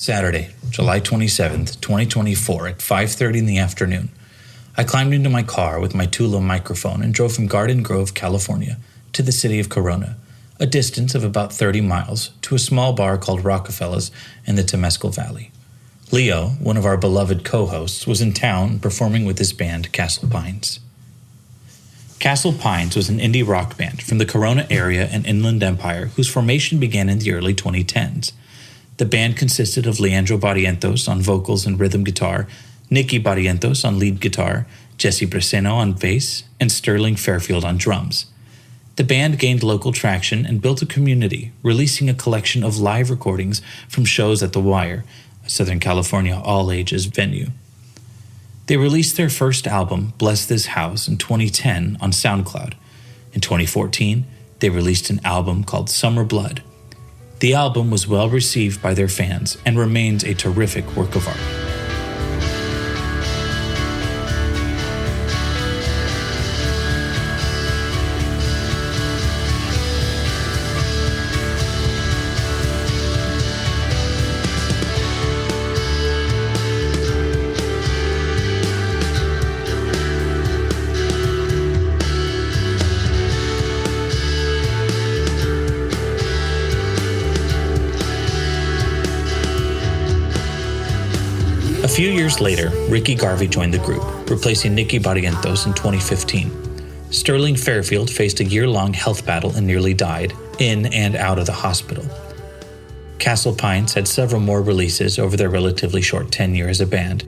Saturday, July 27th, 2024 at 5:30 in the afternoon. I climbed into my car with my Tula microphone and drove from Garden Grove, California, to the city of Corona, a distance of about 30 miles, to a small bar called Rockefellas in the Temescal Valley. Leo, one of our beloved co-hosts, was in town performing with his band Castle Pines. Castle Pines was an indie rock band from the Corona area and Inland Empire whose formation began in the early 2010s. The band consisted of Leandro Barrientos on vocals and rhythm guitar, Niki Barrientos on lead guitar, Jesse Briseno on bass, and Sterling Fairfield on drums. The band gained local traction and built a community, releasing a collection of live recordings from shows at The Wire, a Southern California all-ages venue. They released their first album, Bless This House, in 2010 on SoundCloud. In 2014, they released an album called Summer Blood. The album was well received by their fans and remains a terrific work of art. A few years later, Ricky Garvey joined the group, replacing Niki Barrientos in 2015. Sterling Fairfield faced a year-long health battle and nearly died, in and out of the hospital. Castle Pines had several more releases over their relatively short tenure as a band.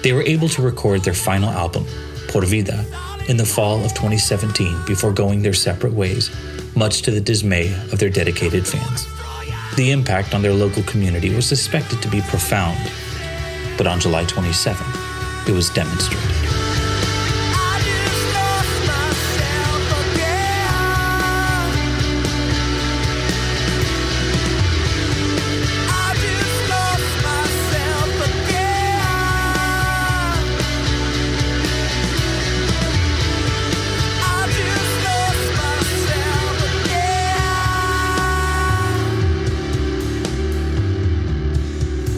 They were able to record their final album, Por Vida, in the fall of 2017 before going their separate ways, much to the dismay of their dedicated fans. The impact on their local community was suspected to be profound, but on July 27th, it was demonstrated.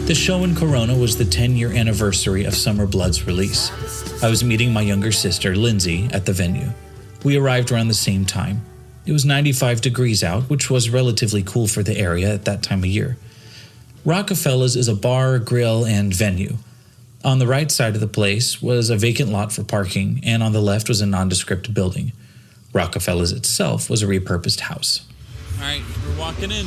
The show in Corona was the 10-year anniversary of Summer Blood's release. I was meeting my younger sister, Lindsay, at the venue. We arrived around the same time. It was 95 degrees out, which was relatively cool for the area at that time of year. Rockefellas is a bar, grill, and venue. On the right side of the place was a vacant lot for parking, and on the left was a nondescript building. Rockefellas itself was a repurposed house. All right, we're walking in.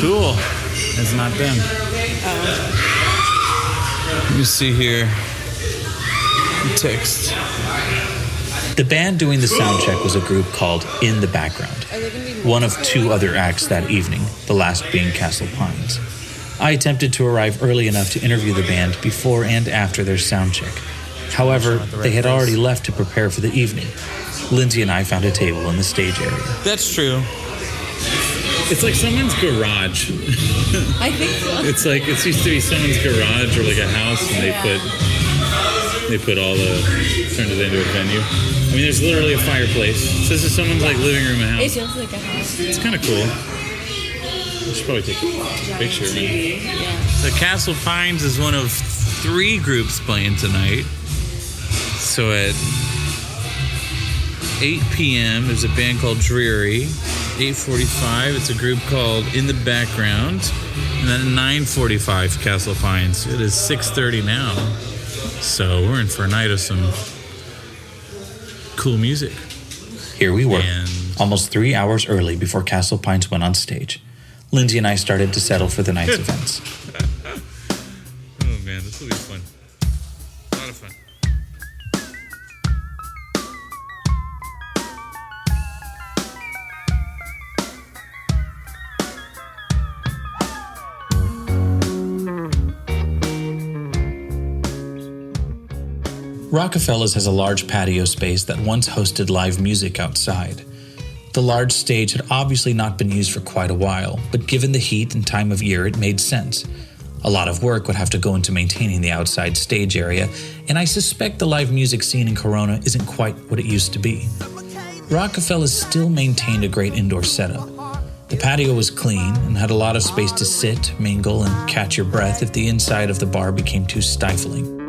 Cool. That's not them. Let me see here. Text. The band doing the sound check was a group called In the Background, one of two other acts that evening, the last being Castle Pines. I attempted to arrive early enough to interview the band before and after their sound check. However, they had already left to prepare for the evening. Lindsay and I found a table in the stage area. That's true. It's like someone's garage. I think so. It's like, it used to be someone's garage or like a house, and they put all turned it into a venue. I mean, there's literally a fireplace. So this is someone's like living room and house. It feels like a house. It's kind of cool. I should probably take a picture, man. Yeah. The Castle Pines is one of 3 groups playing tonight. So at 8 p.m., there's a band called Dreary. 8:45, it's a group called In the Background. And then at 9:45, Castle Pines. It is 6:30 now. So we're in for a night of some cool music. Here we were, almost 3 hours early before Castle Pines went on stage. Lindsay and I started to settle for the night's events. Oh man, this will be fun. A lot of fun. Rockefellas has a large patio space that once hosted live music outside. The large stage had obviously not been used for quite a while, but given the heat and time of year, it made sense. A lot of work would have to go into maintaining the outside stage area, and I suspect the live music scene in Corona isn't quite what it used to be. Rockefellas still maintained a great indoor setup. The patio was clean and had a lot of space to sit, mingle, and catch your breath if the inside of the bar became too stifling.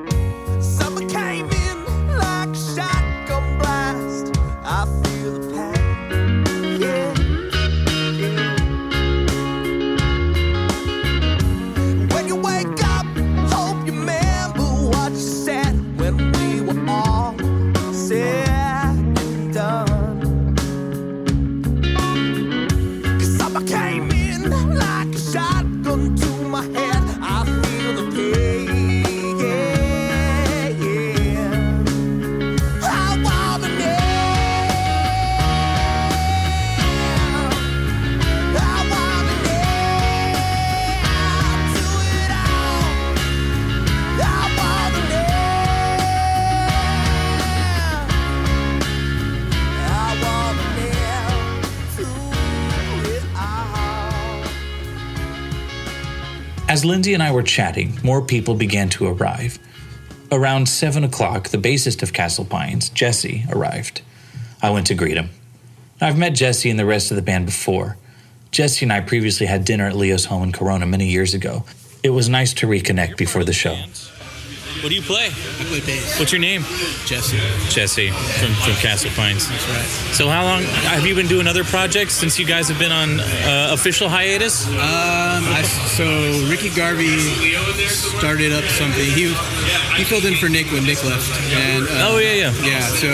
As Lindsay and I were chatting, more people began to arrive. Around 7 o'clock, the bassist of Castle Pines, Jesse, arrived. I went to greet him. I've met Jesse and the rest of the band before. Jesse and I previously had dinner at Leo's home in Corona many years ago. It was nice to reconnect before the show. What do you play? I play bass. What's your name? Jesse. Jesse from Castle Pines. That's right. So how long have you been doing other projects since you guys have been on official hiatus? So Ricky Garvey started up something. He filled in for Nick when Nick left. And yeah. So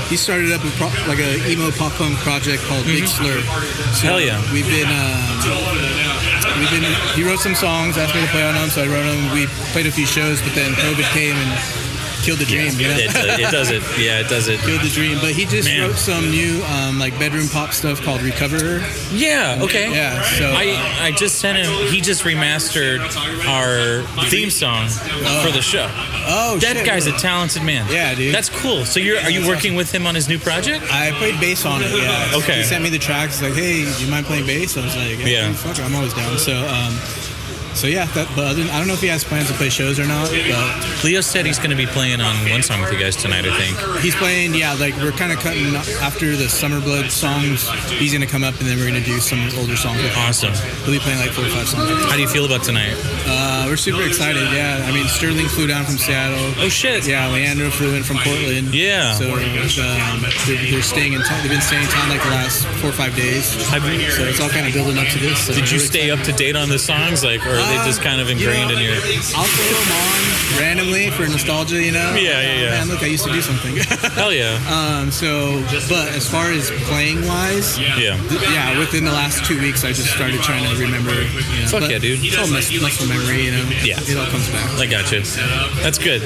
he started up like a emo pop punk project called Big Slur. So Hell yeah. We've been. He wrote some songs, asked me to play on them, so I wrote them. We played a few shows, but then COVID came and killed the dream. Yeah, it does it. Yeah, it does it. Killed the dream. But he just wrote some new like bedroom pop stuff called Recover. Yeah, okay. Yeah, so I just sent him, he just remastered our theme song for the show. Oh, that guy's a talented man. Yeah, dude. That's cool. So are you working with him on his new project? I played bass on it, yeah. Okay. He sent me the tracks, like, hey, do you mind playing bass? I was like, yeah. Fuck it, I'm always down. So yeah, but I don't know if he has plans to play shows or not. But Leo said he's going to be playing on one song with you guys tonight, I think. He's playing, like we're kind of cutting after the Summer Blood songs. He's going to come up and then we're going to do some older songs with him. Awesome. He'll be playing like 4 or 5 songs. How do you feel about tonight? We're super excited, yeah. I mean, Sterling flew down from Seattle. Oh, shit. Yeah, Leandro flew in from Portland. Yeah. So they're staying in town. They've been staying in town like the last 4 or 5 days. So it's all kind of building up to this. So Did you stay up to date on the songs, or are they just kind of ingrained in your... I'll throw them on randomly for nostalgia, Yeah. Oh, man, look, I used to do something. Hell yeah. But as far as playing-wise, within the last 2 weeks, I just started trying to remember. Fuck yeah, dude. It's all muscle memory, Yeah. It all comes back. I got you. That's good.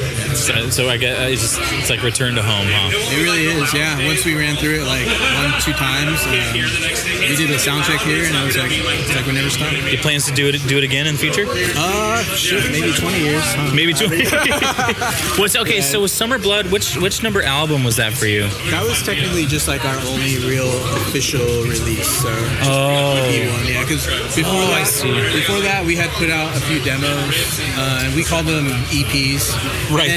So I get it's like return to home, huh? It really is, yeah. Once we ran through it like 1-2 times, we did a sound check here, and I was like, it's like we never stopped. You plans to do it again in the future? Maybe 20 years. Maybe 20 years. So with Summer Blood, which number album was that for you? That was technically just like our only real official release. EP one, yeah. Because before that, we had put out a few demos, and we called them EPs. Right.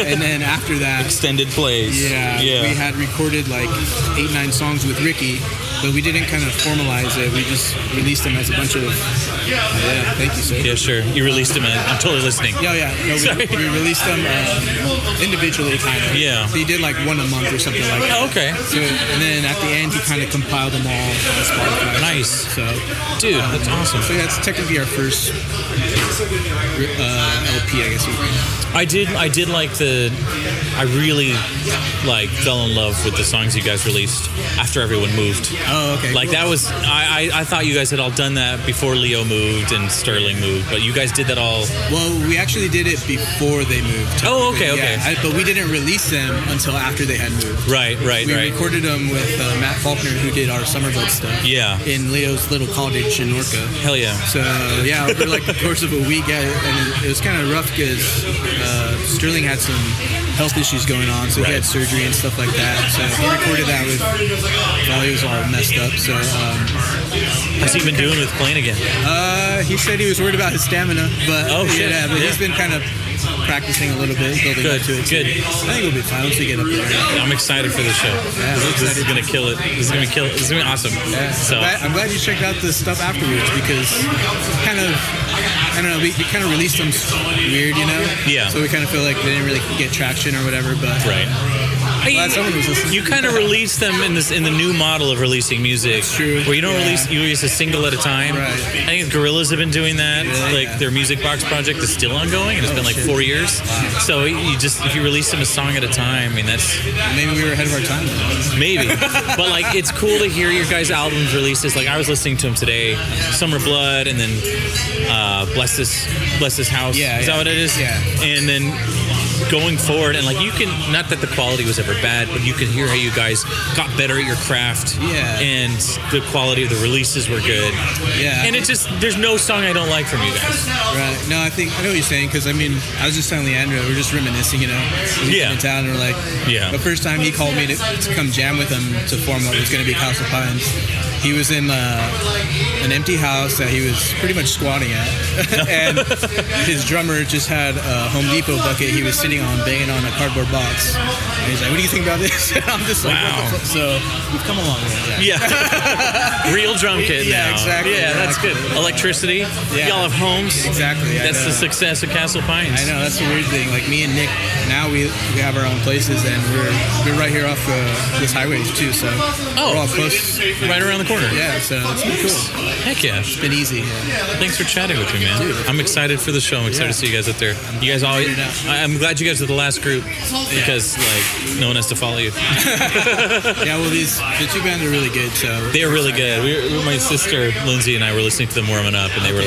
And then after that, extended plays. Yeah. We had recorded like 8-9 songs with Ricky, but we didn't kind of formalize it. We just released them as a bunch of. Thank you, sir. Yeah, sure. You released them. I'm totally listening. Yeah. No, we released them individually, kind of. Yeah. So he did like one a month or something like that. Oh, okay. So, and then at the end, he kind of compiled them all on Spotify. Nice. So, dude, that's awesome. So that's technically our first LP, I guess. I did like I really fell in love with the songs you guys released after everyone moved. Oh, okay. Like, cool. That was, I thought you guys had all done that before Leo moved and Sterling moved, but you guys did that all. Well, we actually did it before they moved. Oh, okay. Yeah, but we didn't release them until after they had moved. Right. We recorded them with Matt Faulkner, who did our Summer Blood stuff. Yeah. In Leo's little cottage in Norca. Hell yeah. So, yeah, over like the course of a week, and it was kind of rough because Sterling had some health issues going on, so he had surgery and stuff like that. So he recorded that while he was all messed up. So how's he been doing with playing again? He said he was worried about his stamina, but he's been kind of practicing a little bit, building up to it. Good. I think we'll be fine once we get up there. I'm excited for the show. Yeah, this is gonna kill it. This is gonna kill it. This is gonna be awesome. Yeah. So I'm glad you checked out the stuff afterwards, because kind of, I don't know, we kind of released them weird, you know? Yeah. So we kind of feel like they didn't really get traction or whatever, but glad someone was listening. You kind of release them in the new model of releasing music. It's true. Where you don't release a single at a time. Right. I think Gorillaz have been doing that. Really? Their Music Box project is still ongoing, and it's been 4 years. Wow. So if you release them a song at a time, I mean, that's maybe we were ahead of our time. maybe. But it's cool to hear your guys' albums releases. I was listening to them today, Summer Blood, and then Bless This House. Yeah, is that what it is? Yeah. And then going forward, and you can, not that the quality was ever bad, but you can hear how you guys got better at your craft. Yeah. And the quality of the releases were good. Yeah. And there's no song I don't like from you guys. Right. No, I know what you're saying, because I was just telling Leandro, we're just reminiscing, you know. Yeah. In town, and we're the first time he called me to come jam with him to form what was going to be Castle Pines, he was in an empty house that he was pretty much squatting at, and his drummer just had a Home Depot bucket he was sitting on, banging on a cardboard box, and he's like, "What do you think about this?" And I'm just like, wow. So we've come a long way. Yeah. Real drum kit now. Yeah, exactly. Yeah, that's good. Electricity. Yeah. Y'all have homes. Exactly. That's the success of Castle Pines. I know, that's the weird thing. Me and Nick, now we have our own places, and we're right here off this highway too, so we're all close. Right around the corner. Yeah, so it's been cool. Heck yeah. It's been easy. Yeah. Thanks for chatting with me, man. Dude, I'm excited for the show. I'm excited to see you guys up there. You guys always. I'm glad you guys are the last group, because no one has to follow you. Yeah, well, the two bands are really good. So they're really good. My sister Lindsay and I were listening to them warming up, and they were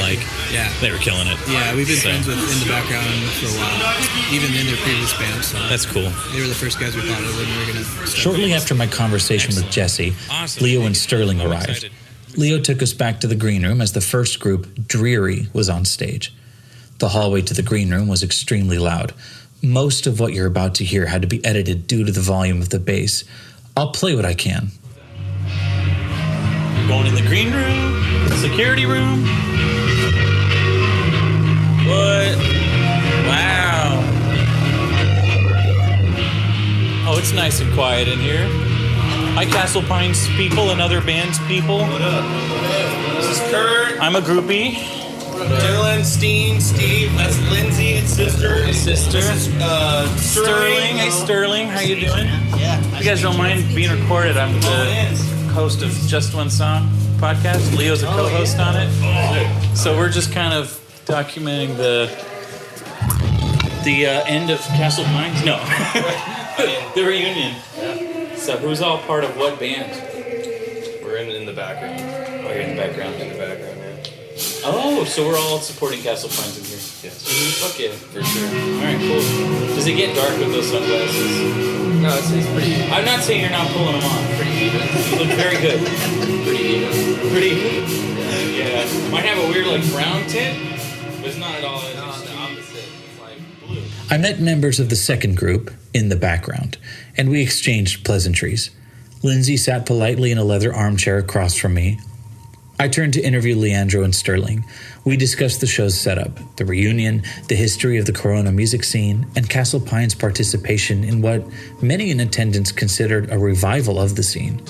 they were killing it. Yeah, we've been friends with In the Background for a while, even in their previous band. So that's cool. They were the first guys we thought of when we were going to. Shortly after my conversation with Jesse, Leo and Sterling arrived. Leo took us back to the green room as the first group, Dreary, was on stage. The hallway to the green room was extremely loud. Most of what you're about to hear had to be edited due to the volume of the bass. I'll play what I can. Going in the green room, security room. What? Wow. Oh, it's nice and quiet in here. Hi, Castle Pines people and other bands people. What up? This is Kurt. I'm a groupie. Dylan, Steve. That's Lindsay and sister. This is Sterling. Hey, Sterling. How you doing? Yeah. You guys don't mind being recorded? I'm the host of Just One Song podcast. Leo's a co-host on it. So we're just kind of documenting the end of Castle Pines. No, the reunion. So who's all part of what band? We're in the background. Oh, you're in the background. In the background, yeah. Oh, so we're all supporting Castle Pines in here. Yes. Fuck yeah, for sure. All right, cool. Does it get dark with those sunglasses? No, it's pretty. I'm not saying you're not pulling them on. Pretty even. You look very good. Pretty even. Pretty. Yeah. Might have a weird brown tint, but it's not at all. No, it's the opposite. It's blue. I met members of the second group, In the Background, and we exchanged pleasantries. Lindsay sat politely in a leather armchair across from me. I turned to interview Leandro and Sterling. We discussed the show's setup, the reunion, the history of the Corona music scene, and Castle Pines' participation in what many in attendance considered a revival of the scene.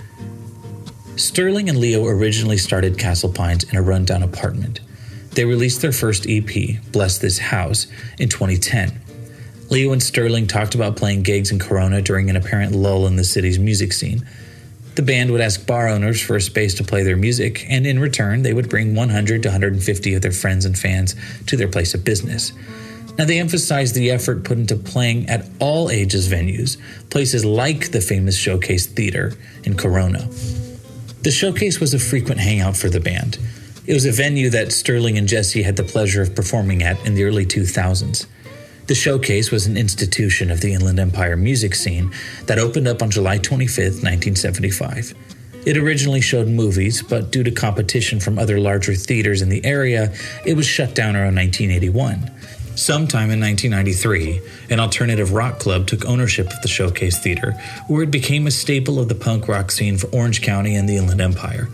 Sterling and Leo originally started Castle Pines in a rundown apartment. They released their first EP, Bless This House, in 2010. Leo and Sterling talked about playing gigs in Corona during an apparent lull in the city's music scene. The band would ask bar owners for a space to play their music, and in return, they would bring 100 to 150 of their friends and fans to their place of business. Now, they emphasized the effort put into playing at all ages venues, places like the famous Showcase Theater in Corona. The Showcase was a frequent hangout for the band. It was a venue that Sterling and Jesse had the pleasure of performing at in the early 2000s. The Showcase was an institution of the Inland Empire music scene that opened up on July 25, 1975. It originally showed movies, but due to competition from other larger theaters in the area, it was shut down around 1981. Sometime in 1993, an alternative rock club took ownership of the Showcase Theater, where it became a staple of the punk rock scene for Orange County and the Inland Empire.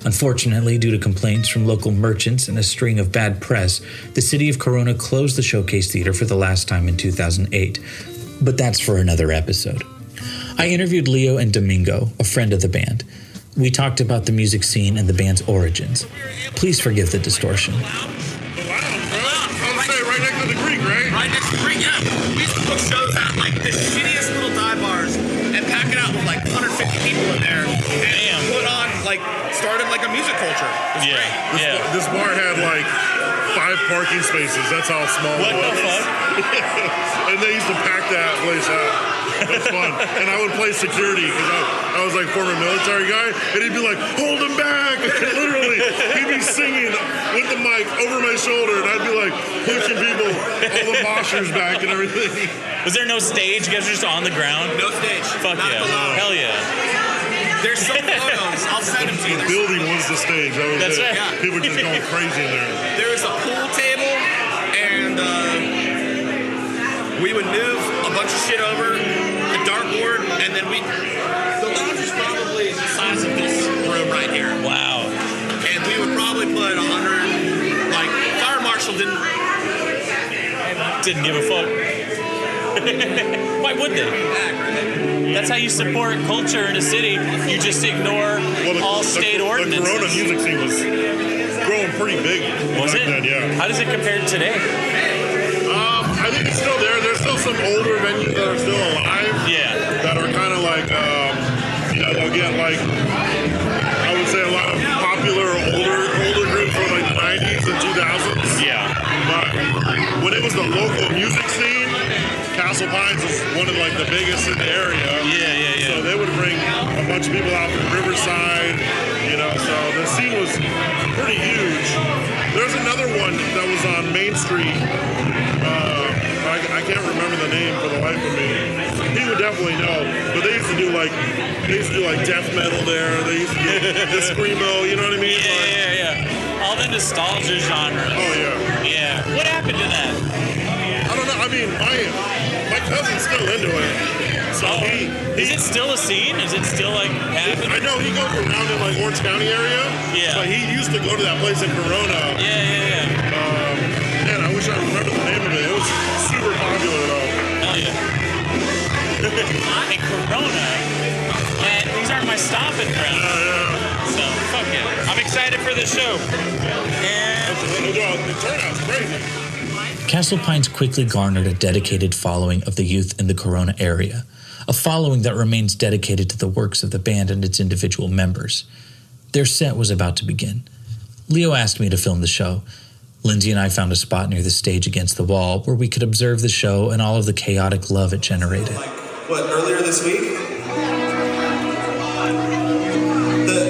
Unfortunately, due to complaints from local merchants and a string of bad press, the city of Corona closed the Showcase Theater for the last time in 2008. But that's for another episode. I interviewed Leo and Domingo, a friend of the band. We talked about the music scene and the band's origins. Please forgive the distortion. Right next to the creek, right? Right next to the creek, yeah. We used to book shows at like the shittiest little dive bars and pack it out with like 150 people in there and put on like started like a music culture. It was great. This bar had like 5 parking spaces. That's how small it was. What the fuck? And they used to pack that place out. That's fun. And I would play security because I was like former military guy, and he'd be like, hold him back. Literally, he'd be singing with the mic over my shoulder, and I'd be like pushing people, all the moshers back and everything. Was there no stage? You guys were just on the ground? No stage. Fuck yeah. Hell yeah. There's some photos. I'll send them to you. The building was the stage. That was That's it. right. Yeah. People just going crazy in there. There was a pool table, and we would move a bunch of shit over the dartboard, and then the lounge was probably the size of this room right here. Wow. And we would probably put 100, like, fire marshal didn't give a fuck. Why would they? That's how you support culture in a city. You just ignore all state ordinances. The Corona music scene was growing pretty big. Was it? Then, yeah. How does it compare to today? I think it's still there. There's still some older venues that are still alive. Yeah. That are kind of like, they'll get like, I would say a lot of popular older groups from like the 90s and 2000s. Yeah. But when it was the local music scene, Castle Pines was one of like the biggest in the area. Yeah. So they would bring a bunch of people out from Riverside, so the scene was pretty huge. There's another one that was on Main Street. I can't remember the name for the life of me. He would definitely know. But they used to do like death metal there. They used to do the screamo, you know what I mean? Yeah. All the nostalgia genres. Oh yeah. Yeah. What happened to that? I don't know. I mean, my cousin's still into it. So is it still a scene? Is it still like happening? I know he goes around in like Orange County area. Yeah. But he used to go to that place in Corona. Yeah. Man, I wish I remember the name of it. It was super popular though. Hell yeah. In Corona. And these aren't my stomping grounds. Yeah. So, fuck yeah. I'm excited for this show. And the turnout's crazy. Castle Pines quickly garnered a dedicated following of the youth in the Corona area, a following that remains dedicated to the works of the band and its individual members. Their set was about to begin. Leo asked me to film the show. Lindsay and I found a spot near the stage against the wall where we could observe the show and all of the chaotic love it generated. Earlier this week?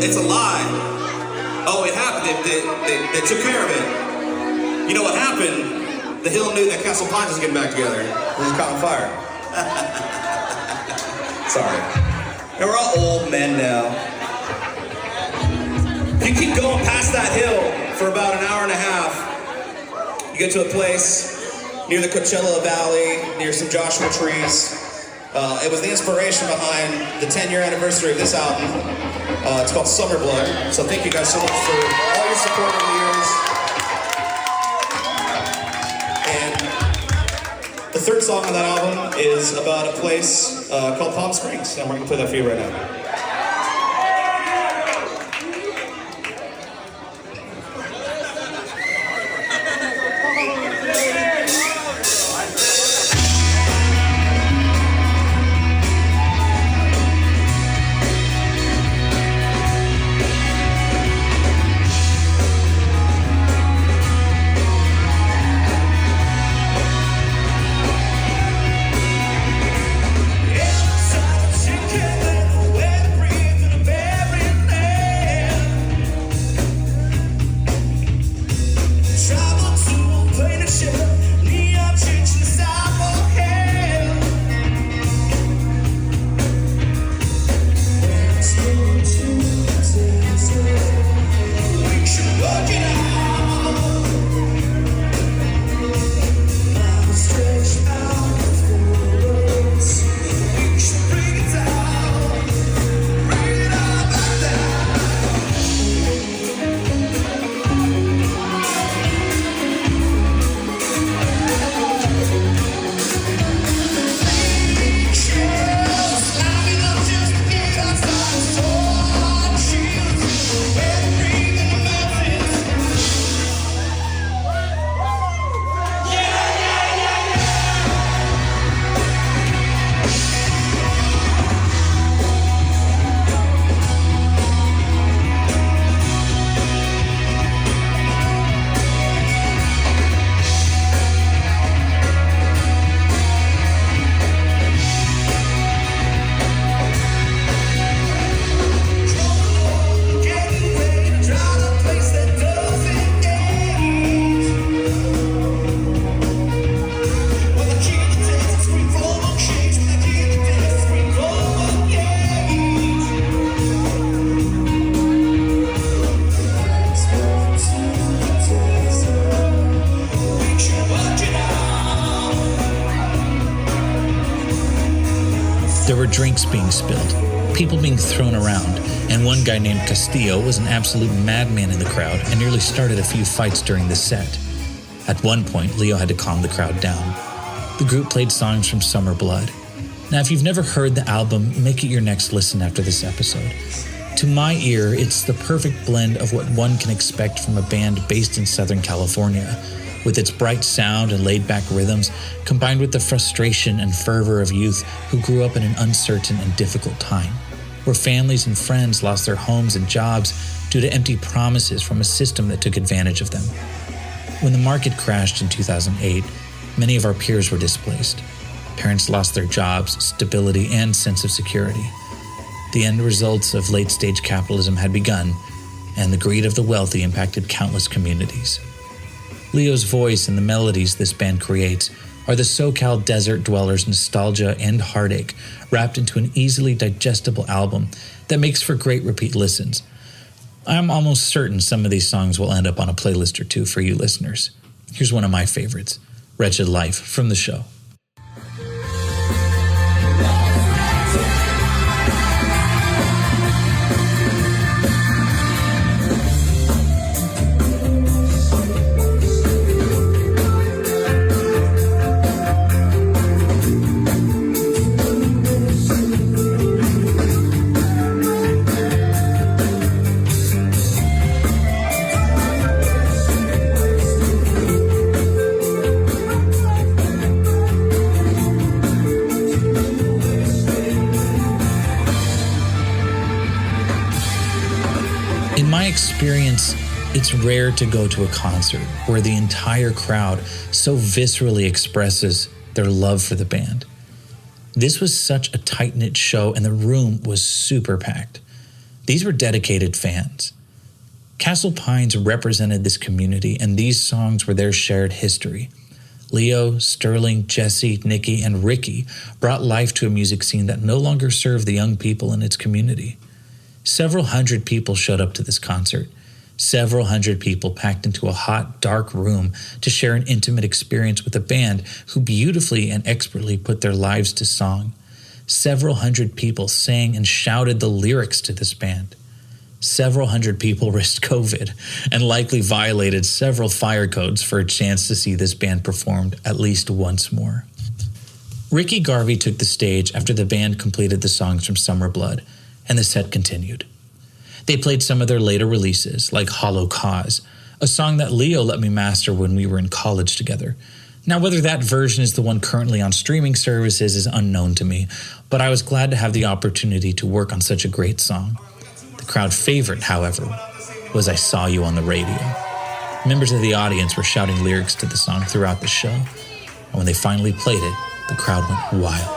It's a lie. Oh, it happened. They took care of it. You know what happened? The Hill knew that Castle Pines was getting back together. It was caught on fire. Sorry. And we're all old men now. If you keep going past that hill for about an hour and a half, you get to a place near the Coachella Valley, near some Joshua trees. It was the inspiration behind the 10-year anniversary of this album. It's called Summer Blood. So thank you guys so much for all your support over the years. And the third song on that album is about a place called Palm Springs. And we're going to play that for you right now. Chicken with were drinks being spilled, people being thrown around, and one guy named Castillo was an absolute madman in the crowd and nearly started a few fights during the set. At one point, Leo had to calm the crowd down. The group played songs from Summer Blood. Now, if you've never heard the album, make it your next listen after this episode. To my ear, it's the perfect blend of what one can expect from a band based in Southern California, with its bright sound and laid-back rhythms, combined with the frustration and fervor of youth who grew up in an uncertain and difficult time, where families and friends lost their homes and jobs due to empty promises from a system that took advantage of them. When the market crashed in 2008, many of our peers were displaced. Parents lost their jobs, stability, and sense of security. The end results of late-stage capitalism had begun, and the greed of the wealthy impacted countless communities. Leo's voice and the melodies this band creates are the SoCal desert dwellers' nostalgia and heartache wrapped into an easily digestible album that makes for great repeat listens. I'm almost certain some of these songs will end up on a playlist or two for you listeners. Here's one of my favorites, Wretched Life, from the show. Experience, it's rare to go to a concert where the entire crowd so viscerally expresses their love for the band. This was such a tight-knit show, and the room was super packed. These were dedicated fans. Castle Pines represented this community, and these songs were their shared history. Leo, Sterling, Jesse, Niki, and Ricky brought life to a music scene that no longer served the young people in its community. Several hundred people showed up to this concert. Several hundred people packed into a hot, dark room to share an intimate experience with a band who beautifully and expertly put their lives to song. Several hundred people sang and shouted the lyrics to this band. Several hundred people risked COVID and likely violated several fire codes for a chance to see this band performed at least once more. Ricky Garvey took the stage after the band completed the songs from Summer Blood, and the set continued. They played some of their later releases, like Hollow Cause, a song that Leo let me master when we were in college together. Now, whether that version is the one currently on streaming services is unknown to me, but I was glad to have the opportunity to work on such a great song. The crowd favorite, however, was I Saw You on the Radio. Members of the audience were shouting lyrics to the song throughout the show, and when they finally played it, the crowd went wild.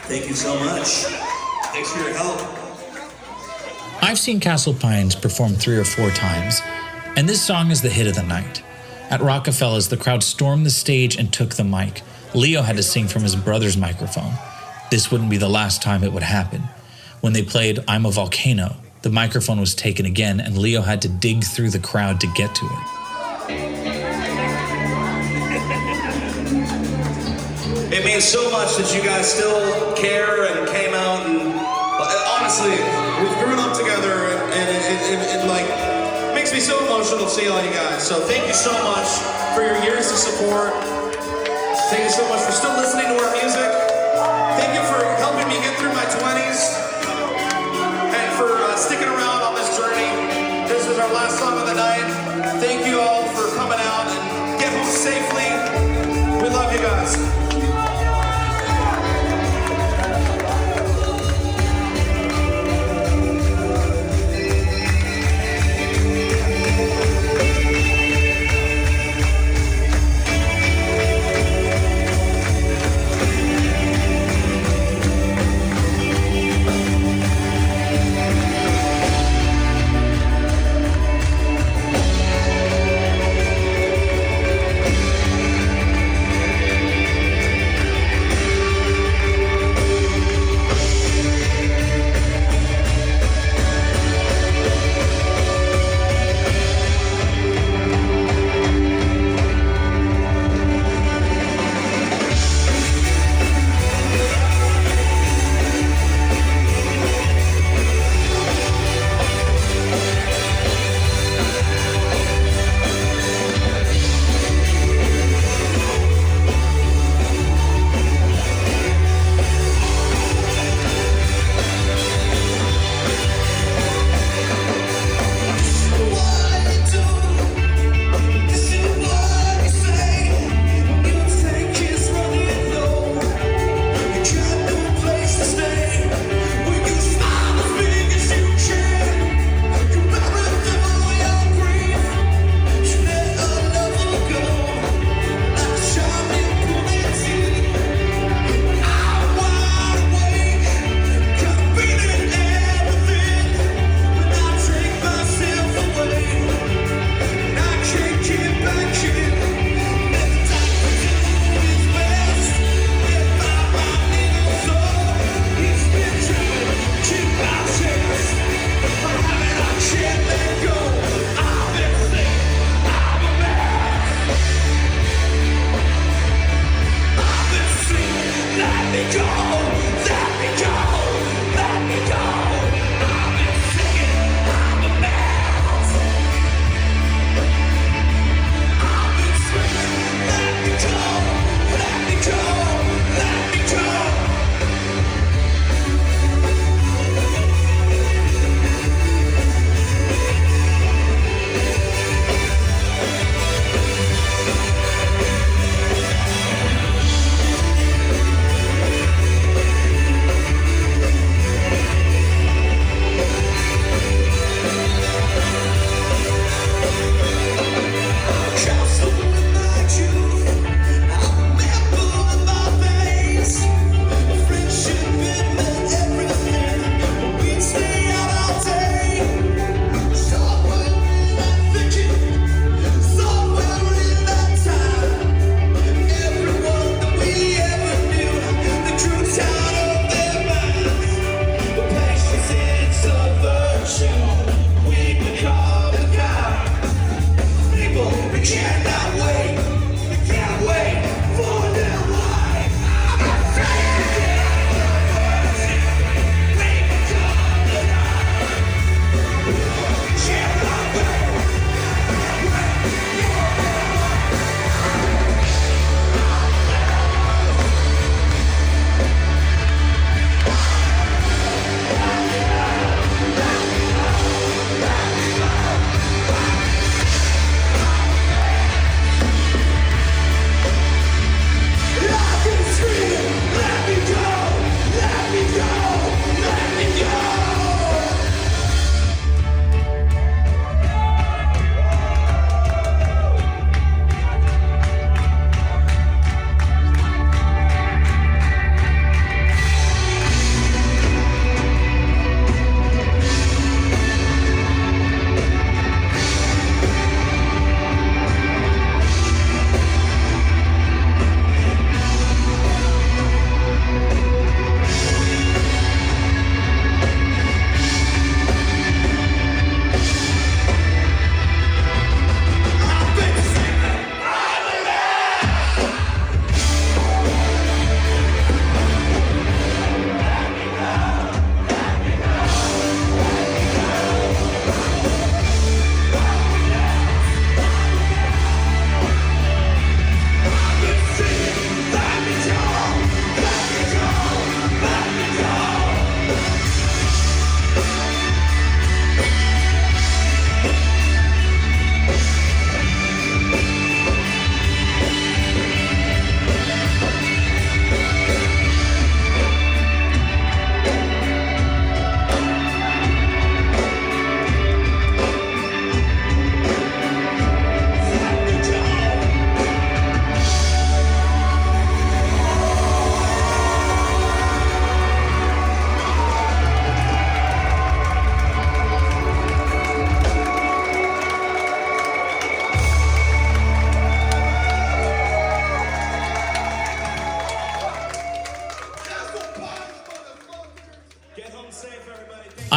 Thank you so much. Thanks for your help. I've seen Castle Pines perform 3 or 4 times, and this song is the hit of the night. At Rockefellas, the crowd stormed the stage and took the mic. Leo had to sing from his brother's microphone. This wouldn't be the last time it would happen. When they played I'm a Volcano, the microphone was taken again, and Leo had to dig through the crowd to get to it. It means so much that you guys still care and came out, and honestly, we've grown up together, and it like makes me so emotional to see all you guys. So thank you so much for your years of support. Thank you so much for still listening to our music. Thank you for helping me get through my 20s and for sticking around on this journey. This is our last song of the night. Thank you all for coming out and get home safely. We love you guys.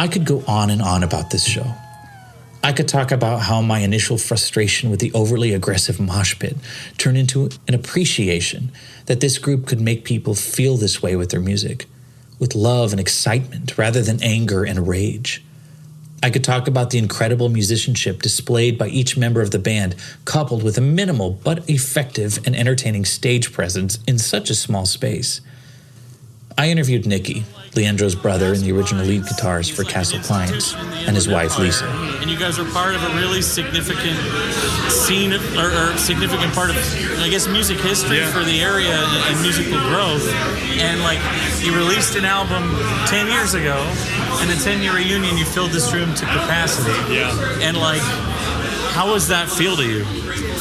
I could go on and on about this show. I could talk about how my initial frustration with the overly aggressive mosh pit turned into an appreciation that this group could make people feel this way with their music, with love and excitement rather than anger and rage. I could talk about the incredible musicianship displayed by each member of the band, coupled with a minimal but effective and entertaining stage presence in such a small space. I interviewed Niki, Leandro's brother and the original lead guitarist for Castle Pines, and his wife Lisa. And you guys are part of a really significant scene, or significant part of, I guess, music history for the area and musical growth. And like, you released an album 10 years ago, and a 10-year reunion, you filled this room to capacity. Yeah. And like, how does that feel to you?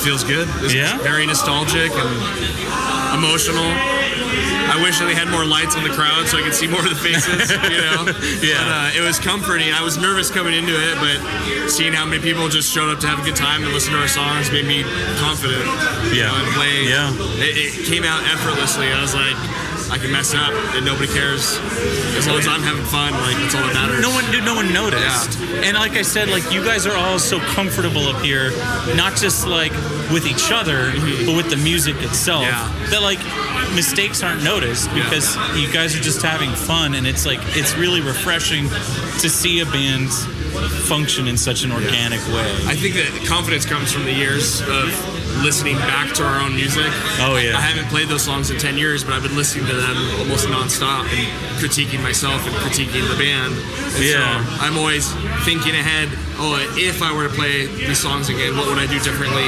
Feels good. It's very nostalgic and emotional. I wish that they had more lights on the crowd so I could see more of the faces, you know? But it was comforting. I was nervous coming into it, but seeing how many people just showed up to have a good time and listen to our songs made me confident. You know, and play. It came out effortlessly. I was like, I can mess up and nobody cares. As long as I'm having fun, like, that's all that matters. No one noticed. Yeah. And like I said, like, you guys are all so comfortable up here, not just like with each other, but with the music itself. That like mistakes aren't noticed because you guys are just having fun, and it's like, it's really refreshing to see a band function in such an organic way. I think that confidence comes from the years of listening back to our own music. Oh yeah. I haven't played those songs in 10 years, but I've been listening to them almost nonstop and critiquing myself and critiquing the band. And so I'm always thinking ahead, if I were to play these songs again, what would I do differently?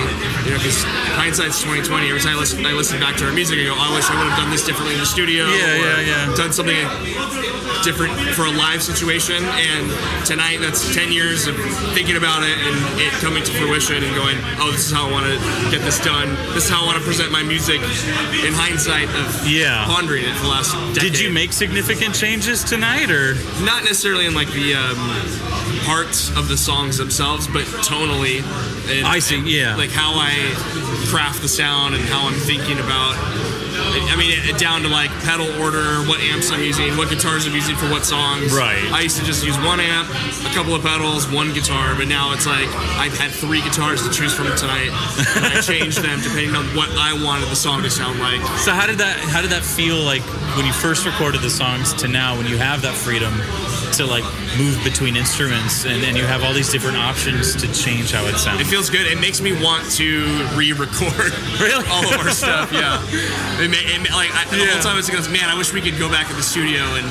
You know, because hindsight's 20/20. Every time I listen back to our music, I go, I wish I would have done this differently in the studio. Done something different for a live situation. And tonight, that's 10 years of thinking about it and it coming to fruition and going, this is how I want to get this done. This is how I want to present my music in hindsight of pondering it for the last decade. Did you make significant changes tonight, or? Not necessarily in like the parts of the songs themselves, but tonally. And, I see, like how I craft the sound and how I'm thinking about, I mean, down to like pedal order, what amps I'm using, what guitars I'm using for what songs. Right. I used to just use one amp, a couple of pedals, one guitar, but now it's like I've had 3 guitars to choose from tonight, and I changed them depending on what I wanted the song to sound like. So how did that feel like when you first recorded the songs to now, when you have that freedom to like move between instruments and you have all these different options to change how it sounds? It feels good. It makes me want to re-record all of our stuff. The whole time I was thinking, man, I wish we could go back in the studio and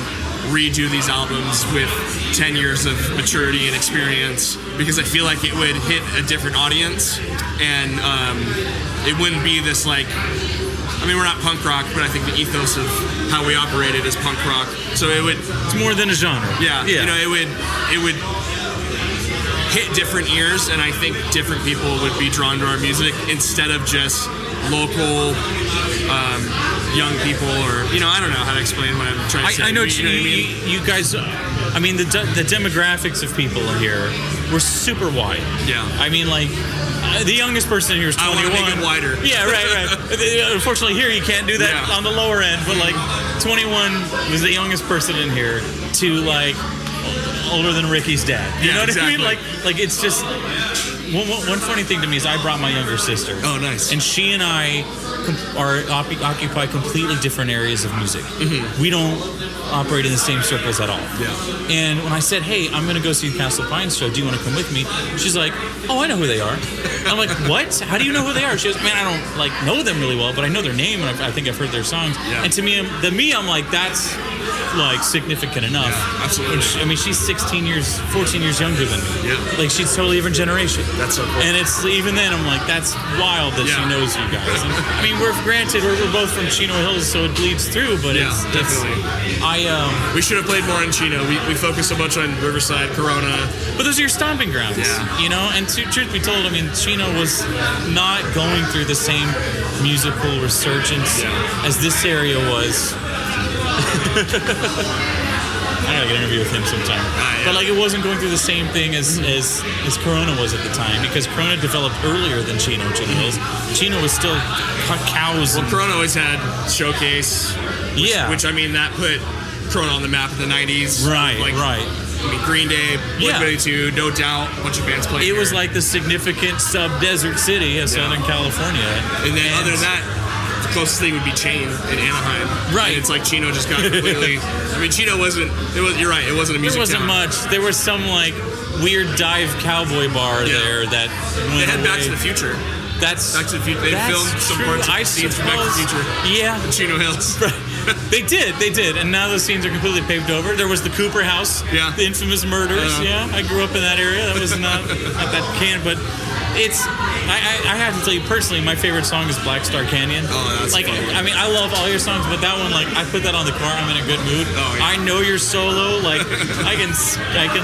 redo these albums with 10 years of maturity and experience, because I feel like it would hit a different audience, and it wouldn't be this like, I mean, we're not punk rock, but I think the ethos of how we operated is punk rock. So it's more than a genre. Yeah. You know, it would hit different ears, and I think different people would be drawn to our music instead of just local young people, or, you know, I don't know how to explain what I'm trying to say. I know, you know what I mean? You guys, I mean, the demographics of people here were super wide. Yeah. I mean, like, the youngest person here is 21. I want to make it wider. Yeah, right. Unfortunately, here you can't do that on the lower end, but like 21 was the youngest person in here to like older than Ricky's dad. You know what I mean? Like it's just one funny thing to me is I brought my younger sister. Oh, nice. And she and I occupy completely different areas of music. Mm-hmm. We don't operate in the same circles at all. Yeah. And when I said, hey, I'm going to go see the Castle Pines show, do you want to come with me? She's like, oh, I know who they are. I'm like, what? How do you know who they are? She goes, man, I don't like know them really well, but I know their name, and I think I've heard their songs. Yeah. And to me, I'm like, that's like significant enough. Yeah, absolutely. I mean, she's 14 years younger than me. Yeah. Like, she's totally different generation. That's so cool. And it's, even then, I'm like, that's wild that she knows you guys. And, I mean, we're both from Chino Hills, so it bleeds through, but it's definitely. We should have played more in Chino. We focus so much on Riverside, Corona. But those are your stomping grounds. Yeah. You know, and truth be told, I mean, Chino was not going through the same musical resurgence as this area was. I gotta get an interview with him sometime. But like, it wasn't going through the same thing as Corona was at the time, because Corona developed earlier than Chino Hills. Chino was still cows. Well, Corona always had Showcase. Which I mean, that put Corona on the map in the 90s. Right. I mean, Green Day, Blink-182, No Doubt, a bunch of bands playing. It was like the significant sub-desert city of Southern California. And then other than that, the closest thing would be Chain in Anaheim. Right. And it's like Chino just got completely. I mean, Chino wasn't. You're right. It wasn't a music. There wasn't town. much. There was some like weird dive cowboy bar there that went They had away. Back to the Future. That's Back to the Future. They filmed some true. parts of scenes from Back to the Future. Yeah. In Chino Hills. They did, and now those scenes are completely paved over. There was the Cooper House, the infamous murders. I grew up in that area. That was not that can, but it's. I have to tell you personally, my favorite song is Black Star Canyon. Oh, that's like. fun. I mean, I love all your songs, but that one, like, I put that on the car. I'm in a good mood. Oh, yeah. I know you're solo. Like, I can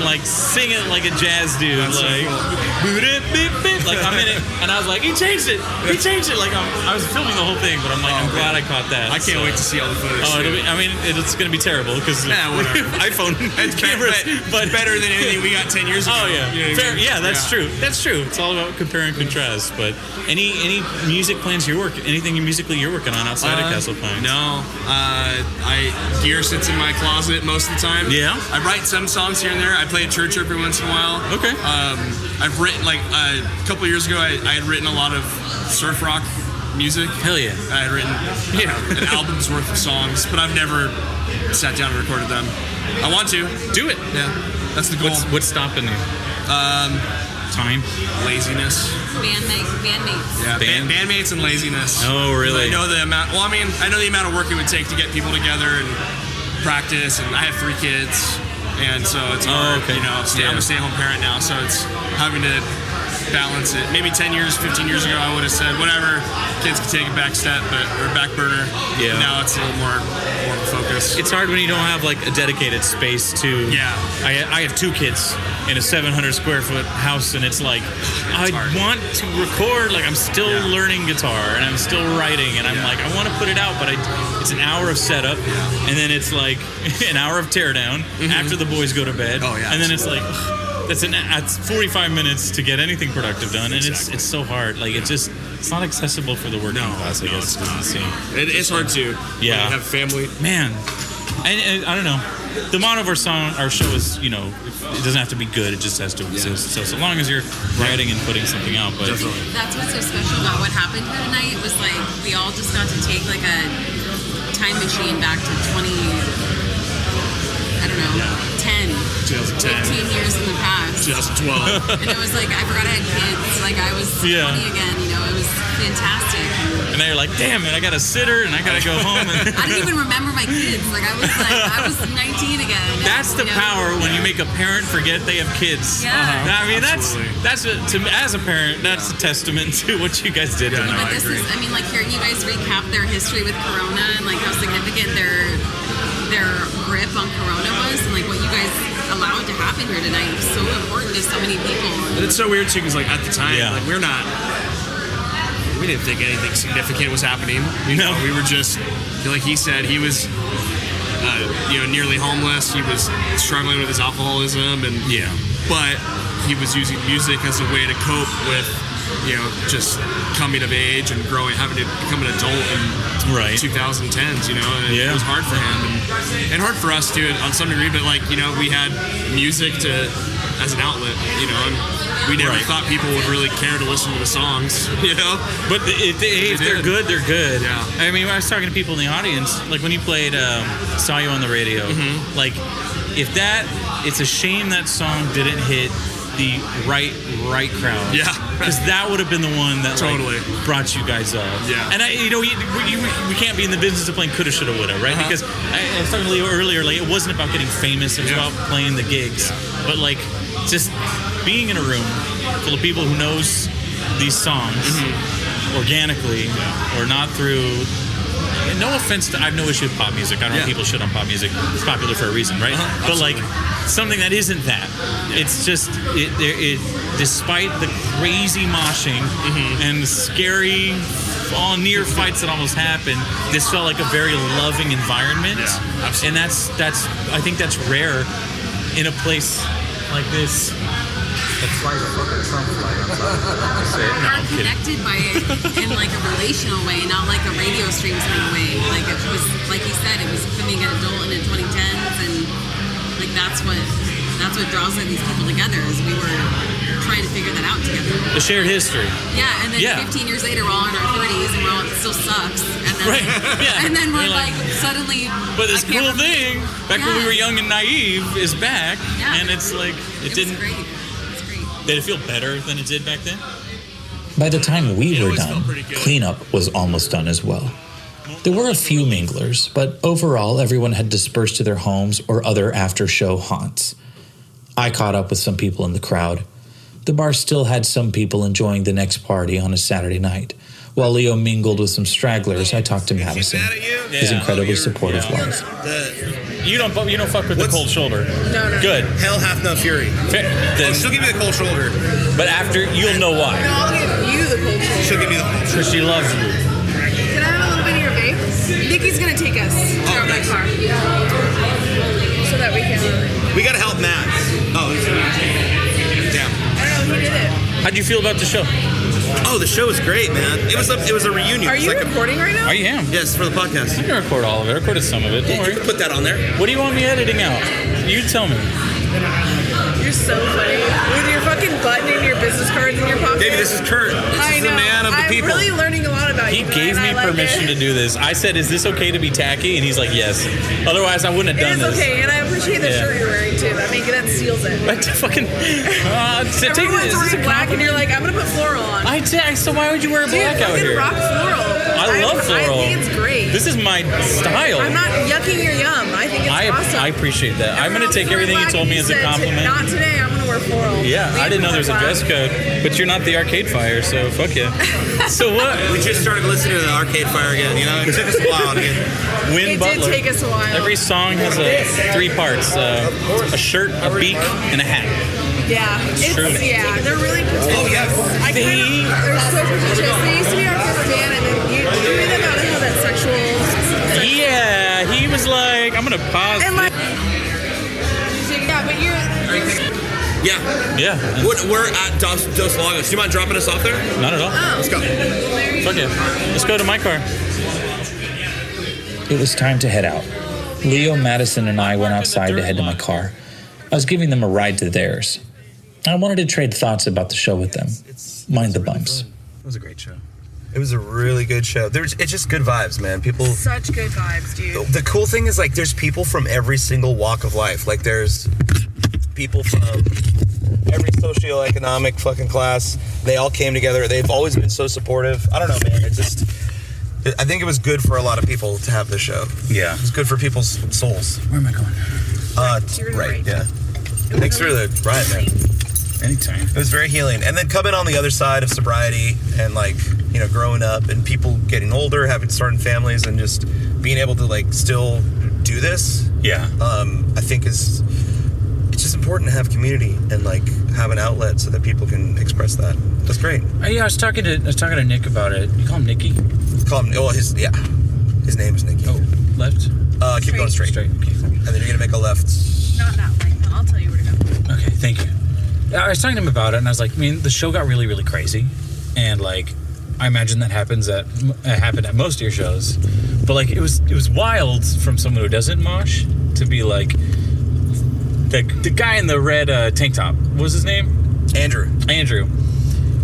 like sing it like a jazz dude. That's like, like I'm in it, and I was like, he changed it. Like I was filming the whole thing, but I'm like, I'm glad I caught that. I can't wait to see all the footage. Oh, it's going to be terrible because iPhone cameras, but better than anything we got 10 years ago. Oh yeah, you know fair. I mean? Yeah, that's true. That's true. It's all about compare and contrast. But any music plans you're working, anything musically you're working on outside of Castle Pines? No, gear sits in my closet most of the time. Yeah, I write some songs here and there. I play at church every once in a while. Okay. I've written like a couple years ago. I had written a lot of surf rock music. Hell yeah. I had written an album's worth of songs, but I've never sat down and recorded them. I want to do it. Yeah, that's the goal. What's stopping you? Time, laziness. Bandmates. Yeah, bandmates and laziness. Oh, really? I know the amount. Well, I mean, I know the amount of work it would take to get people together and practice. And I have 3 kids, and so it's hard. Okay. You know, I'm a stay-at-home parent now, so it's having to balance it. Maybe 10 years, 15 years ago, I would have said whatever, kids can take a back step, or back burner. Yeah. Now it's a little more focused. It's hard when you don't have like a dedicated space to. Yeah. I have 2 kids in a 700 square foot house, and it's like I want to record. Like I'm still learning guitar, and I'm still writing, and I'm like I want to put it out, but it's an hour of setup, and then it's like an hour of teardown after the boys go to bed. Oh yeah. And then it's like. That's 45 minutes to get anything productive done, and it's so hard. Like it's not accessible for the working class. I guess it doesn't seem. It's hard to. Yeah. Have family. Man, and I don't know. The motto of our show is, it doesn't have to be good. It just has to exist. So long as you're writing and putting something out, but definitely. That's what's so special about what happened here tonight. Was like we all just got to take like a time machine back to 10. 2010. 15 years in the past. 2012. And it was like, I forgot I had kids. Like, I was 20 again, It was fantastic. And now you're like, damn it, I got a sitter and I got to go home. I didn't even remember my kids. I was 19 again. That's the power when you make a parent forget they have kids. Yeah. I mean, that's as a parent, that's a testament to what you guys did tonight. But hearing you guys recap their history with Corona and like how significant their grip on Corona was, and like what you guys allowed to happen here tonight was so important to so many people. But it's so weird too, because like at the time, like we didn't think anything significant was happening. We were just like he said, he was nearly homeless. He was struggling with his alcoholism, and but he was using music as a way to cope with just coming of age and growing, having to become an adult in 2010s, and it was hard for him and hard for us too on some degree, but like, we had music as an outlet, and we never thought people would really care to listen to the songs, But if they're good, they're good. Yeah. I mean, I was talking to people in the audience, like when you played Saw You on the Radio, like it's a shame that song didn't hit the right crowd. Yeah. Because that would have been the one that brought you guys up. Yeah. And we can't be in the business of playing coulda, shoulda, woulda, right? Because I was talking to Leo earlier, like it wasn't about getting famous, it was about playing the gigs. Yeah. But like just being in a room full of people who knows these songs organically or not through. No offense I have no issue with pop music. I don't know if people shit on pop music. It's popular for a reason, right? But like something that isn't that. It's just despite the crazy moshing and the scary all near fights that almost happened, this felt like a very loving environment. Yeah, absolutely. And that's I think that's rare in a place like this. That's why the fucking Trump flag outside. We're connected by it in like a relational way, not like a radio stream kind of way. Like it was, like you said, it was becoming an adult in the 2010s, and like that's what that's what draws these people together. Is we were trying to figure that out together. The shared history. Yeah, and then 15 years later, we're all in our 30s, and we're all, it still sucks. And then, right. Yeah. And then we're like suddenly. But this cool thing back when we were young and naive is back, and it's like it didn't. Was great. It's great. Did it feel better than it did back then? By the time we were done, cleanup was almost done as well. There were a few minglers, but overall everyone had dispersed to their homes or other after-show haunts. I caught up with some people in the crowd. The bar still had some people enjoying the next party on a Saturday night. While Leo mingled with some stragglers, I talked to Madison, his incredibly supportive wife. You don't fuck with the cold shoulder. No. Good. Hell hath no fury. She'll give me the cold shoulder. But after, you'll know why. No, I'll give you the cold shoulder. She'll give me the cold shoulder. Because she loves you. Can I have a little bit of your vape? Nikki's gonna take us to my car. So that we can. We gotta help Matt. Oh, damn. I don't know, he did it. How'd you feel about the show? Oh, the show was great, man. It was a reunion. Are you recording right now? I am. Yes, for the podcast. You can record all of it. I recorded some of it. Don't worry. You can put that on there. What do you want me editing out? You tell me. You're so funny. With your fucking button and your business cards in your pocket. Baby, this is Kurt. This is the man of the people. I'm really learning a lot about you. He gave me permission to do this. I said, is this okay to be tacky? And he's like, yes. Otherwise, I wouldn't have done this. It is okay, and I appreciate the shirt you're wearing, too. That seals it. Everyone's wearing black, and you're like, I'm going to put floral on. So why would you wear black out here? Rock floral. I love floral. I think it's great. This is my style. I'm not yucking your yum. I think it's awesome. I appreciate that. I'm going to take everything you told me as a compliment. Not today. I'm going to wear floral. Yeah, I didn't know there was a dress code, but you're not the Arcade Fire, so fuck yeah. So what? We just started listening to the Arcade Fire again. You know, it took us a while to get. Win It Butler. did take us a while. Every song has three parts: a shirt, a beak, and a hat. Yeah, they're really pretentious. Oh yeah, they're so pretentious. They used to be our favorite band, and then you hear them out of that sexual. Yeah, he was like, I'm gonna pause. And like, yeah, but you're. Yeah. We're at Dos Lagos. Do you mind dropping us off there? Not at all. Oh. Let's go. Fuck yeah. Let's go to my car. It was time to head out. Leo, Madison, and I went outside to head to my car. I was giving them a ride to theirs. I wanted to trade thoughts about the show with them. Mind the bumps. It was a great show. It was a really good show. It's just good vibes, man. People. Such good vibes, dude. The cool thing is, like, there's people from every single walk of life. Like, there's people from every socioeconomic fucking class. They all came together. They've always been so supportive. I don't know, man. I think it was good for a lot of people to have this show. Yeah. It was good for people's souls. Where am I going? Right, yeah. Thanks for the ride, man. Anytime. It was very healing. And then coming on the other side of sobriety and, like, you know, growing up and people getting older, starting families, and just being able to, like, still do this. Yeah. I think it's just important to have community and, like, have an outlet so that people can express that. That's great. Yeah, I was talking to Nick about it. You call him Nicky? His name is Nicky. Oh, left? Keep going straight. Okay. And then you're gonna make a left. Not that way. No, I'll tell you where to go. Okay, thank you. I was talking to him about it, and I was like, I mean, the show got really, really crazy, and like, I imagine that happened at most of your shows, but like, it was wild from someone who doesn't mosh to be like, the guy in the red tank top. What was his name? Andrew.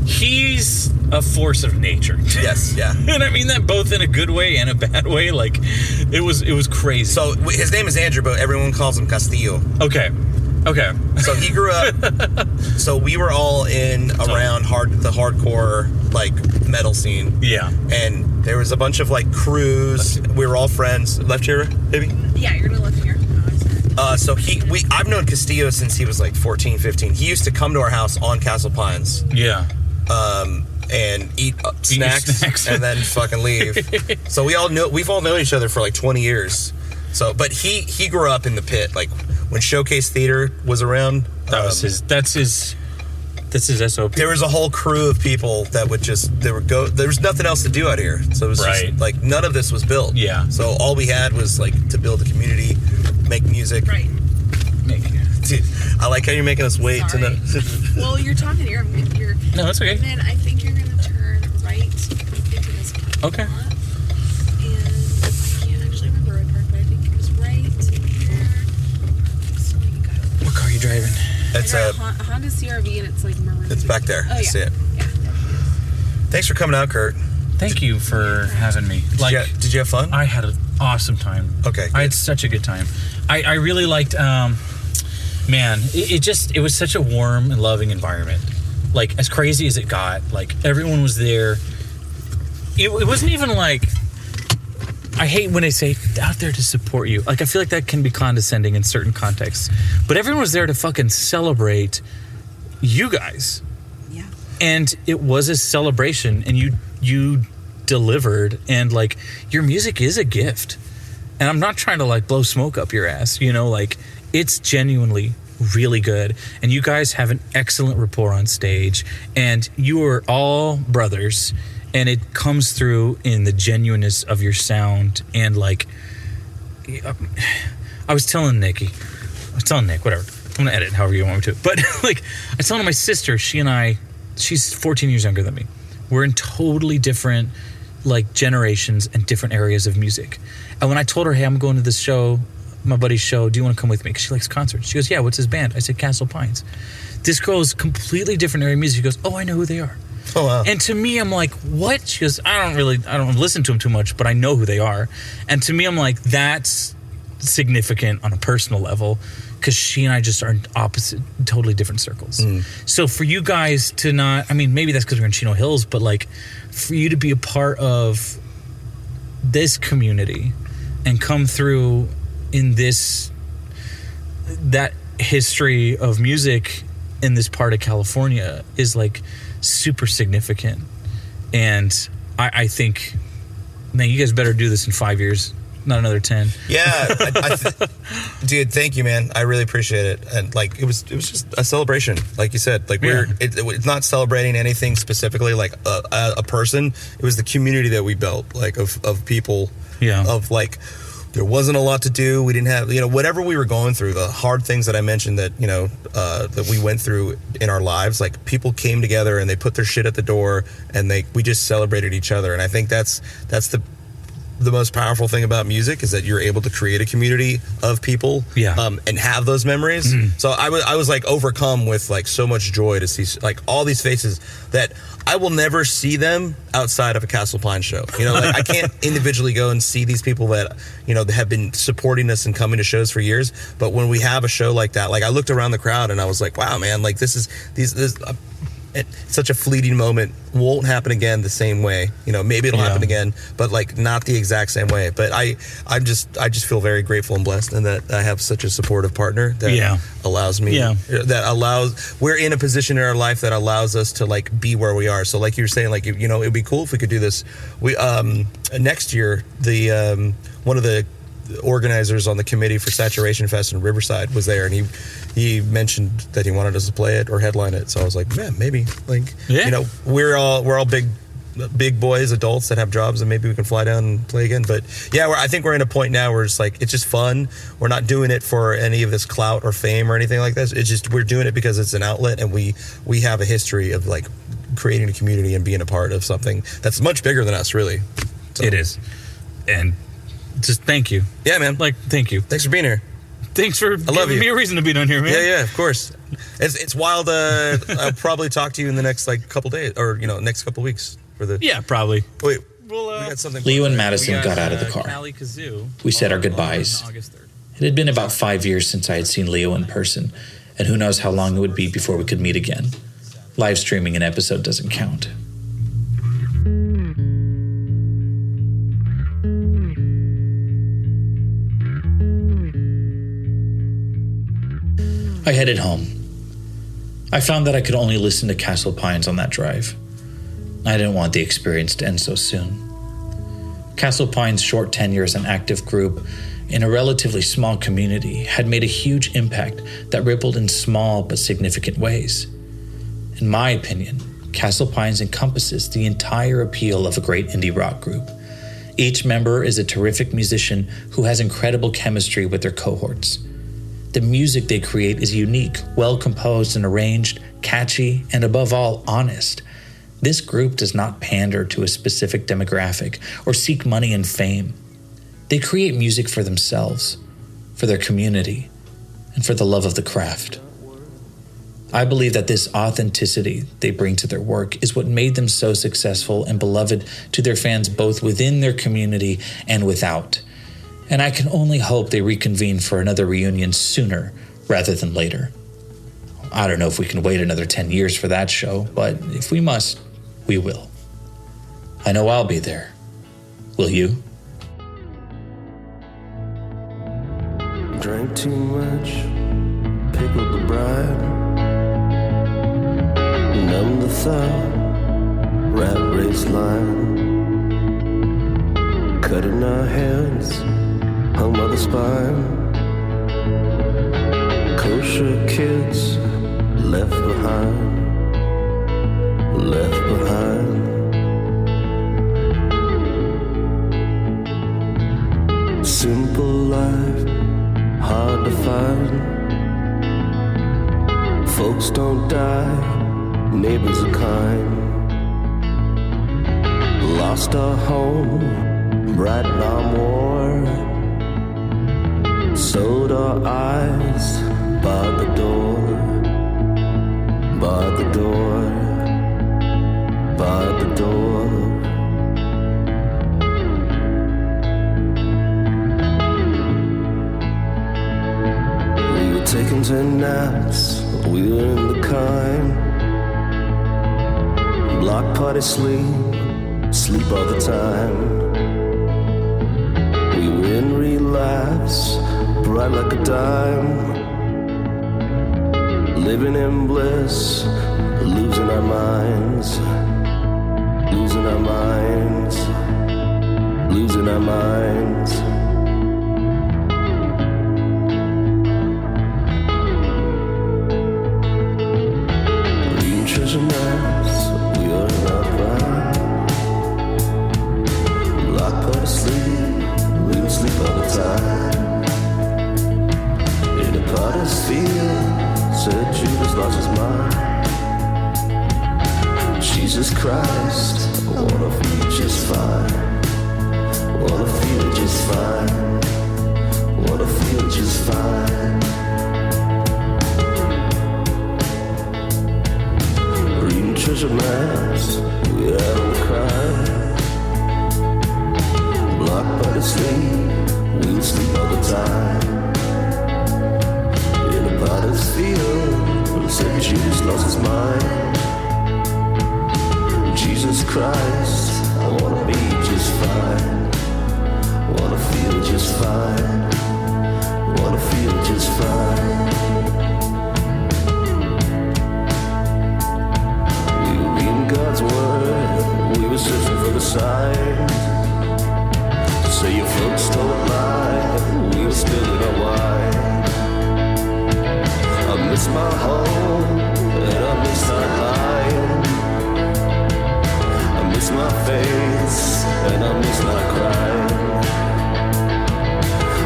He's a force of nature. Yes, yeah. And I mean that both in a good way and a bad way. Like, it was crazy. So his name is Andrew, but everyone calls him Castillo. Okay. So he grew up. So we were all in around the hardcore, like, metal scene. Yeah. And there was a bunch of, like, crews. We were all friends. Left here, baby? Yeah, you're gonna look here. So I've known Castillo since he was like 14, 15. He used to come to our house on Castle Pines. Yeah. And eat snacks and then fucking leave. So we've all known each other for like 20 years. So, but he grew up in the pit, like when Showcase Theater was around. That's his SOP. There was a whole crew of people that would there was nothing else to do out here. So it was just like, none of this was built. Yeah. So all we had was like to build a community, make music. Right. Dude, I like how you're making us wait to know. Well, you're talking here. No, it's okay. And then I think you're going to turn right into this park. Okay. And I can't actually remember what park, but I think it was right here. So you got it. What car are you driving? It's a Honda CRV, and it's like maroon. It's back there. I see it. Yeah. Thanks for coming out, Kurt. Thank you for having me. Did you have fun? I had an awesome time. Okay. Good. I had such a good time. I really liked, man, it was such a warm and loving environment. Like, as crazy as it got, like, everyone was there. It wasn't even like, I hate when they say, out there to support you. Like, I feel like that can be condescending in certain contexts. But everyone was there to fucking celebrate you guys. Yeah. And it was a celebration, and you delivered, and, like, your music is a gift. And I'm not trying to, like, blow smoke up your ass, you know, like, it's genuinely really good, and you guys have an excellent rapport on stage, and you are all brothers, and it comes through in the genuineness of your sound. And like, I was telling Nick, whatever, I'm gonna edit however you want me to, but like, I was telling my sister, she's 14 years younger than me. We're in totally different, like, generations and different areas of music. And when I told her, hey, I'm going to this show, my buddy's show, do you want to come with me? Because she likes concerts. She goes, yeah, what's his band? I said, Castle Pines. This girl is completely different area of music. She goes, oh, I know who they are. Oh, wow. And to me, I'm like, what? She goes, I don't listen to them too much, but I know who they are. And to me, I'm like, that's significant on a personal level, because she and I just are in opposite, totally different circles. So for you guys to not, I mean, maybe that's because we're in Chino Hills, but like, for you to be a part of this community and come through in that history of music in this part of California is like super significant. And I think, man, you guys better do this in 5 years, not another 10. Yeah, dude, thank you, man. I really appreciate it. And like, it was just a celebration, like you said. Like, it's not celebrating anything specifically, like a person. It was the community that we built, like of people. Yeah. Of like, there wasn't a lot to do. We didn't have, whatever we were going through, the hard things that I mentioned that, that we went through in our lives, like, people came together and they put their shit at the door, and we just celebrated each other. And I think that's the most powerful thing about music, is that you're able to create a community of people, and have those memories. So I was like overcome with like so much joy to see like all these faces that I will never see them outside of a Castle Pine show. Like, I can't individually go and see these people that, that have been supporting us and coming to shows for years. But when we have a show like that, like, I looked around the crowd and I was like, wow, man, like, this it's such a fleeting moment. Won't happen again the same way. Maybe it'll happen again, but like, not the exact same way. But I just feel very grateful and blessed, and that I have such a supportive partner that allows me, we're in a position in our life that allows us to like be where we are. So like you were saying, like, it'd be cool if we could do this. We next year, the one of the organizers on the committee for Saturation Fest in Riverside was there, and he mentioned that he wanted us to play it or headline it. So I was like, man, maybe, like, we're all big boys, adults that have jobs, and maybe we can fly down and play again. But yeah, I think we're in a point now where it's like, it's just fun. We're not doing it for any of this clout or fame or anything like this. It's just, we're doing it because it's an outlet, and we have a history of like creating a community and being a part of something that's much bigger than us, really. So. It is. And just thank you. Yeah, man. Like, thank you. Thanks for being here. Thanks for giving me a reason to be down here, man. Yeah, of course. It's wild. I'll probably talk to you in the next like couple days, or next couple weeks for the. Yeah, probably. Wait, we got something. Leo and Madison got out of the car. We said our goodbyes. It had been about 5 years since I had seen Leo in person, and who knows how long it would be before we could meet again. Live streaming an episode doesn't count. I headed home. I found that I could only listen to Castle Pines on that drive. I didn't want the experience to end so soon. Castle Pines' short tenure as an active group in a relatively small community had made a huge impact that rippled in small but significant ways. In my opinion, Castle Pines encompasses the entire appeal of a great indie rock group. Each member is a terrific musician who has incredible chemistry with their cohorts. The music they create is unique, well-composed and arranged, catchy, and above all, honest. This group does not pander to a specific demographic or seek money and fame. They create music for themselves, for their community, and for the love of the craft. I believe that this authenticity they bring to their work is what made them so successful and beloved to their fans both within their community and without. And I can only hope they reconvene for another reunion sooner rather than later. I don't know if we can wait another 10 years for that show, but if we must, we will. I know I'll be there. Will you? Drank too much, pickled the bride, numbed the thought, rat race line, cutting our heads, hung by the spine, kosher kids left behind, left behind. Simple life, hard to find. Folks don't die, neighbors are kind. Lost our home, bright bomb war. Sold our eyes, barred the door, barred the door, barred the door. Taking 10 naps, we were in the kind. Block party sleep all the time. We were in relapse, bright like a dime. Living in bliss, losing our minds. Losing our minds, losing our minds. Treasure maps, we are in our prime. Block party sleep, we would sleep all the time. In the potter's field, said Judas lost his mind. Jesus Christ, I wanna feel just fine. Wanna feel just fine. Wanna feel just fine. Treasure maps, we out on the crime. Block party sleep, we would sleep all the time. In the potter's field, said Jesus lost his mind. Jesus Christ, I wanna be just fine. Wanna feel just fine. Wanna feel just fine. God's word, we were searching for the sign. Say your folks don't lie, we were spilling our wine. I miss my home, and I miss our line. I miss my face, and I miss my crying.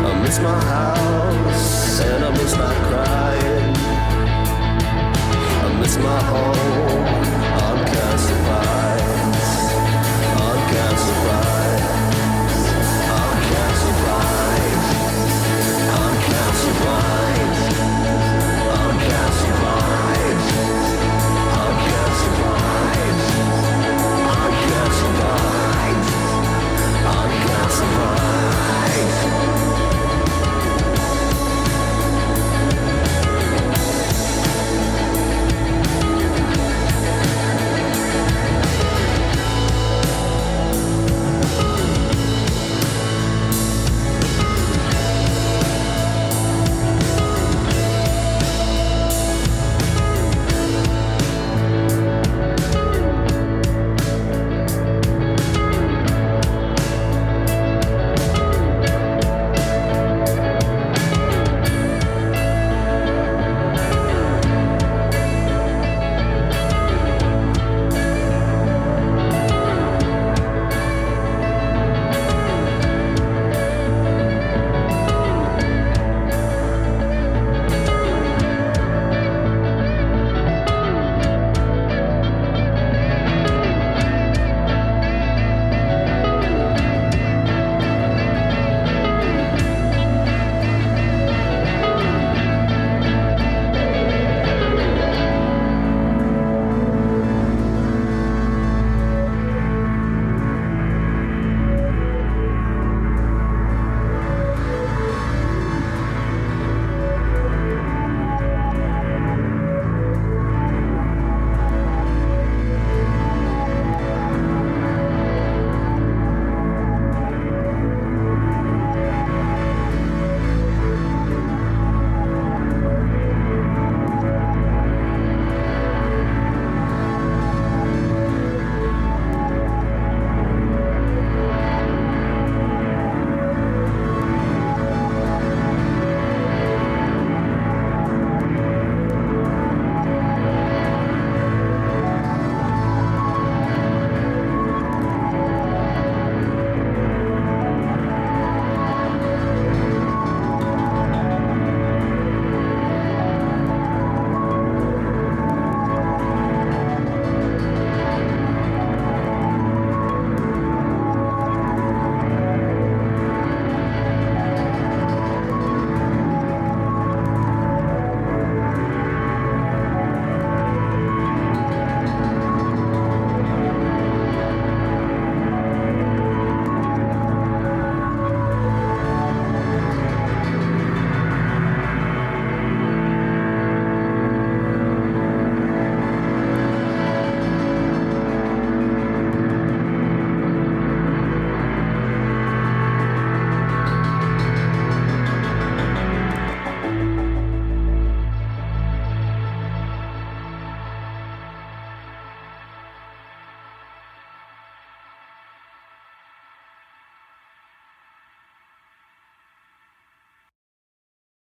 I miss my house.